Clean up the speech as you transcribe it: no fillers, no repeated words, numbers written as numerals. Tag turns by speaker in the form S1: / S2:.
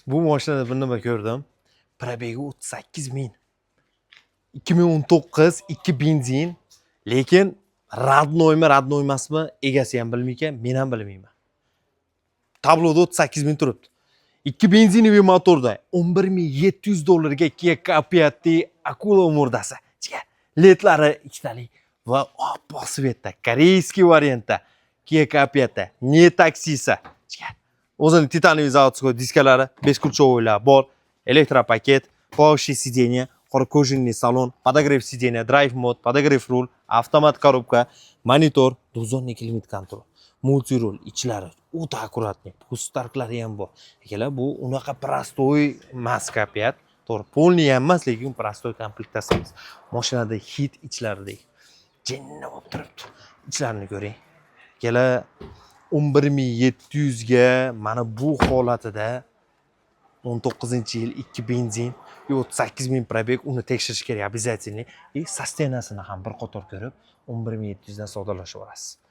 S1: Bu mashinada bir nima ko'rdim. Probegi 38.000. 2019 2 benzin, lekin radnoy emasmi, egasi ham bilmayman, men ham bilmayman. Tabloda 38.000 turibdi. 2 benzinoviy motorda $11.700 Kia Capiatti Akula murdasi. Ledlari ikkitalik va oppoq svetda, koreyskiy variantda Kia Capiatti, ne taksisi. O'zini titaniy zavodskiy diskalari, 5 ключевойlar bor, elektropaket, power сиденье, qora kojinli salon, podogrev сиденья, drive mode, podogrev rul, avtomat korobka, monitor, dozorniy klimat kontrol, multi rul, ichlari o'ta akkuratniy, pustarklari ham bor. Akalar, bu unaqa prostoy emas Capiat, to'g'ri, polniy ham emas, lekin prostoy komplektatsiyamiz. Mashinada hid ichlaridek jinni bo'lib turibdi. Ichlarini ko'ring. Akalar, 11.700 ga mana bu holatida 19-yil 2 benzin, 38.000 probeg, uni tekshirish kerak обязательно. И состояниясini ham bir qator ko'rib 11.700 dan savdolashib olasiz.